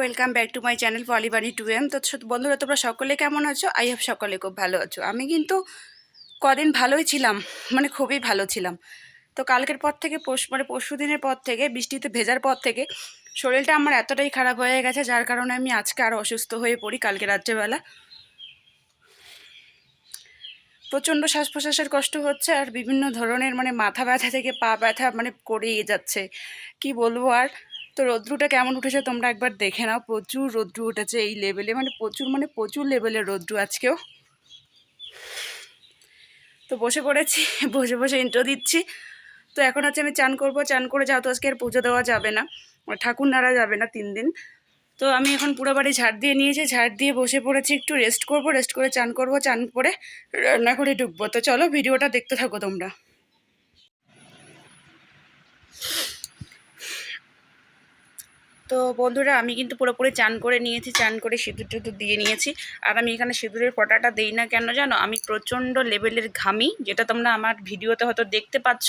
Welcome back to my channel পলিবানি 2M। তো বন্ধুরা, তোমরা সকলে কেমন আছো? আই হোপ সকলে খুব ভালো আছো। আমি কিন্তু কদিন ভালোই ছিলাম, মানে খুবই ভালো ছিলাম। তো কালকের পর থেকে পরশু দিনের পর থেকে বৃষ্টিতে ভেজার পর থেকে শরীরটা আমার এতটাই খারাপ হয়ে গেছে, যার কারণে আমি আজকে আরও অসুস্থ হয়ে পড়ি। কালকে রাত্রেবেলা প্রচণ্ড শ্বাস প্রশ্বাসের কষ্ট হচ্ছে, আর বিভিন্ন ধরনের মানে মাথা ব্যথা থেকে পা ব্যথা মানে করেই যাচ্ছে, কি বলবো আর। তো রৌদ্রুটা কেমন উঠেছে তোমরা একবার দেখে নাও। প্রচুর রৌদ্রু উঠেছে এই লেভেলে, মানে প্রচুর লেভেলের রৌদ্রু আজকেও। তো বসে পড়েছি, বসে বসে ইন্ট্রো দিচ্ছি। তো এখন হচ্ছে আমি চান করব, চান করে যেহেতু আজকে আর পুজো দেওয়া যাবে না, ঠাকুর নাড়া যাবে না 3 দিন। তো আমি এখন পুরো বাড়ি ঝাড় দিয়ে নিয়েছি, ঝাড় দিয়ে বসে পড়েছি, একটু রেস্ট করব, রেস্ট করে চান করব, চান করে রান্না করে ঢুকবো। তো চলো ভিডিওটা দেখতে থাকো তোমরা। তো বন্ধুরা, আমি কিন্তু পুরোপুরি চান করে নিয়েছি, চান করে সিঁদুর টিঁদুর দিয়ে নিয়েছি। আর আমি এখানে সিঁদুরের ফোঁটাটা দিই না কেন জানো? আমি প্রচণ্ড লেভেলের ঘামি, যেটা তোমরা আমার ভিডিওতে হয়তো দেখতে পাচ্ছ।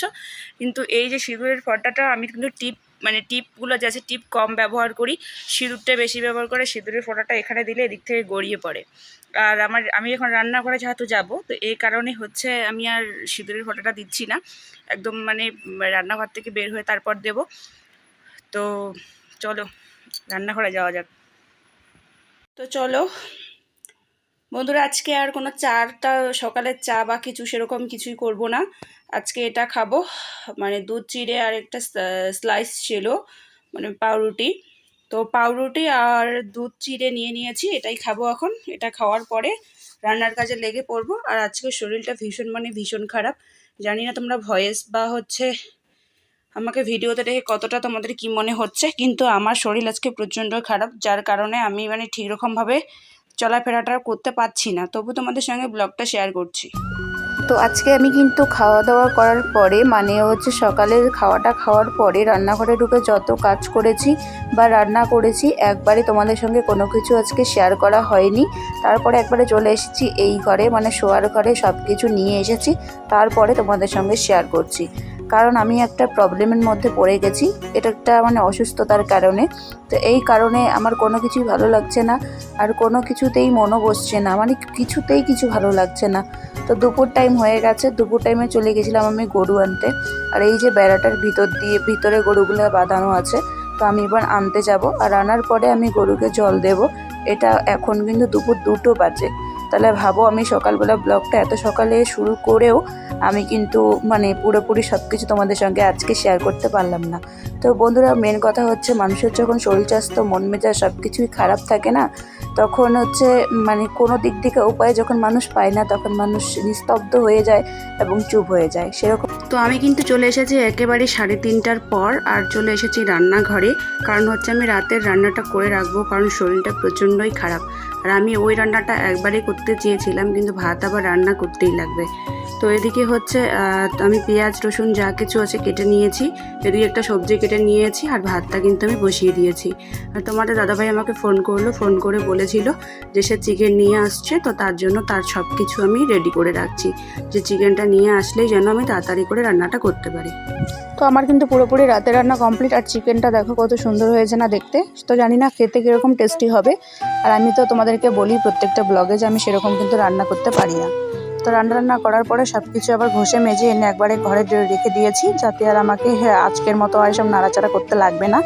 কিন্তু এই যে সিঁদুরের ফোঁটাটা আমি কিন্তু টিপগুলো যে আছে, টিপ কম ব্যবহার করি, সিঁদুরটা বেশি ব্যবহার করে। সিঁদুরের ফোঁটাটা এখানে দিলে এদিক থেকে গড়িয়ে পড়ে। আর আমি এখন রান্নাঘরে যেহেতু যাবো, তো এই কারণে হচ্ছে আমি আর সিঁদুরের ফোঁটাটা দিচ্ছি না, একদম মানে রান্নাঘর থেকে বের হয়ে তারপর দেব। তো চলো রান্নাঘরে যাওয়া যাক। তো চলো বন্ধুরা, আজকে আর কোনো চাটা, সকালের চা বা কিছু সেরকম কিছুই করব না। আজকে এটা খাবো, মানে দুধ চিড়ে আর একটা স্লাইস ছিল, মানে পাউরুটি। তো পাউরুটি আর দুধ চিড়ে নিয়ে নিয়েছি, এটাই খাবো এখন। এটা খাওয়ার পরে রান্নার কাজে লেগে পড়বো। আর আজকে শরীরটা ভীষণ খারাপ। জানি না তোমরা ভয়েস বা হচ্ছে আমাকে ভিডিওতে দেখে কতটা তোমাদের কি মনে হচ্ছে, কিন্তু আমার শরীর আজকে প্রচণ্ড খারাপ, যার কারণে আমি মানে ঠিক রকমভাবে চলাফেরাটা করতে পারছি না। তবু তোমাদের সঙ্গে ব্লগটা শেয়ার করছি। তো আজকে আমি কিন্তু খাওয়া দাওয়া করার পরে, মানে হচ্ছে সকালের খাওয়াটা খাওয়ার পরে রান্নাঘরে ঢুকে যত কাজ করেছি বা রান্না করেছি, একবারে তোমাদের সঙ্গে কোনো কিছু আজকে শেয়ার করা হয়নি। তারপরে একবারে চলে এসেছি এই ঘরে, মানে শোয়ার ঘরে সব কিছু নিয়ে এসেছি, তারপরে তোমাদের সঙ্গে শেয়ার করছি। কারণ আমি একটা প্রবলেমের মধ্যে পড়ে গেছি, এটা একটা মানে অসুস্থতার কারণে। তো এই কারণে আমার কোনো কিছুই ভালো লাগছে না, আর কোনো কিছুতেই মনও বসছে না, মানে কিছুতেই কিছু ভালো লাগছে না। তো দুপুর টাইম হয়ে গেছে, দুপুর টাইমে চলে গেছিলাম আমি গরু আনতে। আর এই যে বেড়াটার ভিতরে গরুগুলো বাঁধানো আছে, তো আমি এবার আনতে যাব। আর আনার পরে আমি গরুকে জল দেব। এটা এখন কিন্তু দুপুর 2টো বাজে। তাহলে ভাবো, আমি সকালবেলা ব্লগটা এত সকালে শুরু করেও আমি কিন্তু মানে পুরোপুরি সব কিছু তোমাদের সঙ্গে আজকে শেয়ার করতে পারলাম না। তো বন্ধুরা, মেন কথা হচ্ছে মানুষের যখন শরীর স্বাস্থ্য মন মেজাজ সব কিছুই খারাপ থাকে না, তখন হচ্ছে মানে কোনো দিক থেকে উপায় যখন মানুষ পায় না, তখন মানুষ নিস্তব্ধ হয়ে যায় এবং চুপ হয়ে যায়, সেরকম। তো আমি কিন্তু চলে এসেছি একেবারে 3:30টার পর, আর চলে এসেছি রান্নাঘরে। কারণ হচ্ছে আমি রাতের রান্নাটা করে রাখবো, কারণ শরীরটা প্রচণ্ডই খারাপ। আর আমি ওই রান্নাটা একবারেই করতে চেয়েছিলাম, কিন্তু ভাত আবার রান্না করতেই লাগবে। তো এদিকে হচ্ছে আমি পেঁয়াজ রসুন যা কিছু আছে কেটে নিয়েছি, এদিকে একটা সবজি কেটে নিয়েছি, আর ভাতটা কিন্তু আমি বসিয়ে দিয়েছি। আর তোমাদের দাদাভাই আমাকে ফোন করলো, ফোন করে বলেছিল যে সে চিকেন নিয়ে আসছে, তো তার জন্য তার সব কিছু আমি রেডি করে রাখছি, যে চিকেনটা নিয়ে আসলেই যেন আমি তাড়াতাড়ি করে রান্নাটা করতে পারি। তো আমার কিন্তু পুরোপুরি রাতের রান্না কমপ্লিট। আর চিকেনটা দেখো কত সুন্দর হয়েছে না দেখতে। তো জানি না খেতে কীরকম টেস্টি হবে। আর আমি তো তোমাদেরকে বলি প্রত্যেকটা ব্লগে যে আমি সেরকম কিন্তু রান্না করতে পারি না। তো রান্না করার পরে সব কিছু আবার ঘষে মেজে এনে একবারে ঘরে রেখে দিয়েছি, যাতে আর আমাকে আজকের মতো আর সব নাড়াচাড়া করতে লাগবে না,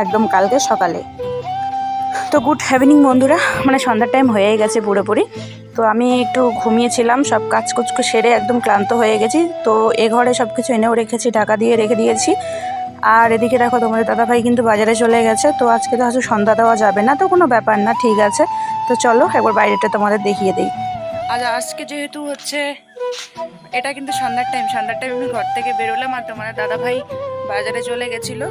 একদম কালকে সকালে। তো গুড ইভিনিং বন্ধুরা, মানে সন্ধ্যার টাইম হয়ে গেছে পুরোপুরি। তো আমি একটু ঘুমিয়েছিলাম, সব কাজ সেরে একদম ক্লান্ত হয়ে গেছি। তো এ ঘরে সব কিছু এনেও রেখেছি, ঢাকা দিয়ে রেখে দিয়েছি। আর এদিকে দেখো তোমাদের দাদাভাই কিন্তু বাজারে চলে গেছে। তো আজকে তো হয়তো সন্ধ্যা দেওয়া যাবে না, তো কোনো ব্যাপার না, ঠিক আছে। তো চলো একবার বাইরেটা তোমাদের দেখিয়ে দিই। আজকে যেহেতু হচ্ছে এটা কিন্তু সন্ধ্যার টাইম আমি ঘর থেকে বেরোলাম, আর তোমার দাদাভাই বাজারে চলে গেছিলো।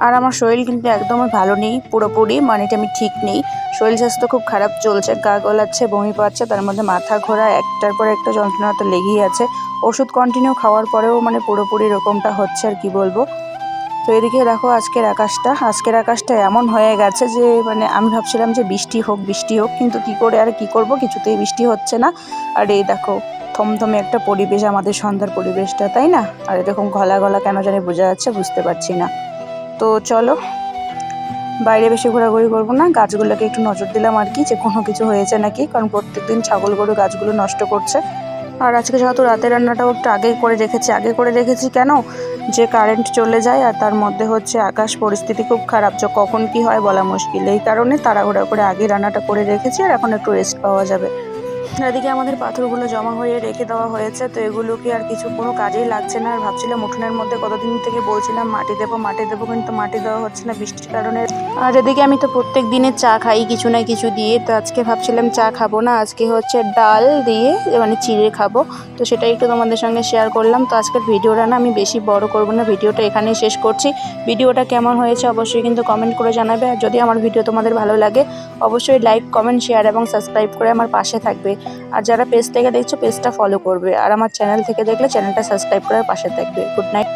আর আমার শরীর কিন্তু একদমই ভালো নেই, পুরোপুরি মানে আমি ঠিক নেই। শরীর স্বাস্থ্য খুব খারাপ চলছে, গা গলাচ্ছে, বমি পাচ্ছে, তার মধ্যে মাথা ঘোরা, একটার পর একটা যন্ত্রণা তো লেগেই আছে। ওষুধ কন্টিনিউ খাওয়ার পরেও মানে পুরোপুরি এরকমটা হচ্ছে, আর কি বলবো। তো এদিকে দেখো আজকের আকাশটা এমন হয়ে গেছে যে মানে আমি ভাবছিলাম যে বৃষ্টি হোক, কিন্তু কি করে আর কি করব, কিছুতেই বৃষ্টি হচ্ছে না। আর এই দেখো থমথমে একটা পরিবেশ, আমাদের সন্ধ্যার পরিবেশটা, তাই না? আর এরকম ঘলা কেন জানি বোঝা যাচ্ছে, বুঝতে পারছি না। তো চলো বাইরে বেশি ঘোরাঘুরি করবো না, গাছগুলোকে একটু নজর দিলাম আর কি, যে কোনো কিছু হয়েছে নাকি, কারণ প্রত্যেকদিন ছাগল গরু গাছগুলো নষ্ট করছে। আর আজকে যেহেতু রাতের রান্নাটাও একটু আগে করে রেখেছি কেন, যে কারেন্ট চলে যায় আর তার মধ্যে হচ্ছে আকাশ পরিস্থিতি খুব খারাপ, যে কখন কি হয় বলা মুশকিল, এই কারণে তাড়াহুড়া করে আগে রান্নাটা করে রেখেছি আর এখন একটু রেস্ট পাওয়া যাবে। এদিকে আমাদের পাথরগুলো জমা হয়ে রেখে দেওয়া হয়েছে, তো এগুলোকে আর কিছু কোনো কাজেই লাগছে না। আর ভাবছিলাম উঠোনের মধ্যে কতদিন থেকে বলছিলাম মাটি দেবো, কিন্তু মাটি দেওয়া হচ্ছে না বৃষ্টির কারণে। আর এদিকে আমি তো প্রত্যেক দিনের চা খাই কিছু না কিছু দিয়ে, তো আজকে ভাবছিলাম চা খাবো না, আজকে হচ্ছে ডাল দিয়ে মানে চিড়ে খাবো, তো সেটাই একটু তোমাদের সঙ্গে শেয়ার করলাম। তো আজকের ভিডিওটা না আমি বেশি বড় করবো না, ভিডিওটা এখানেই শেষ করছি। ভিডিওটা কেমন হয়েছে অবশ্যই কিন্তু কমেন্ট করে জানাবে, আর যদি আমার ভিডিও তোমাদের ভালো লাগে অবশ্যই লাইক, কমেন্ট, শেয়ার এবং সাবস্ক্রাইব করে আমার পাশে থাকবে। আর যারা পেজ থেকে দেখছো পেজটা ফলো করবে, আর আমার চ্যানেল থেকে দেখলে চ্যানেলটা সাবস্ক্রাইব করে পাশে থাকবে। Good night.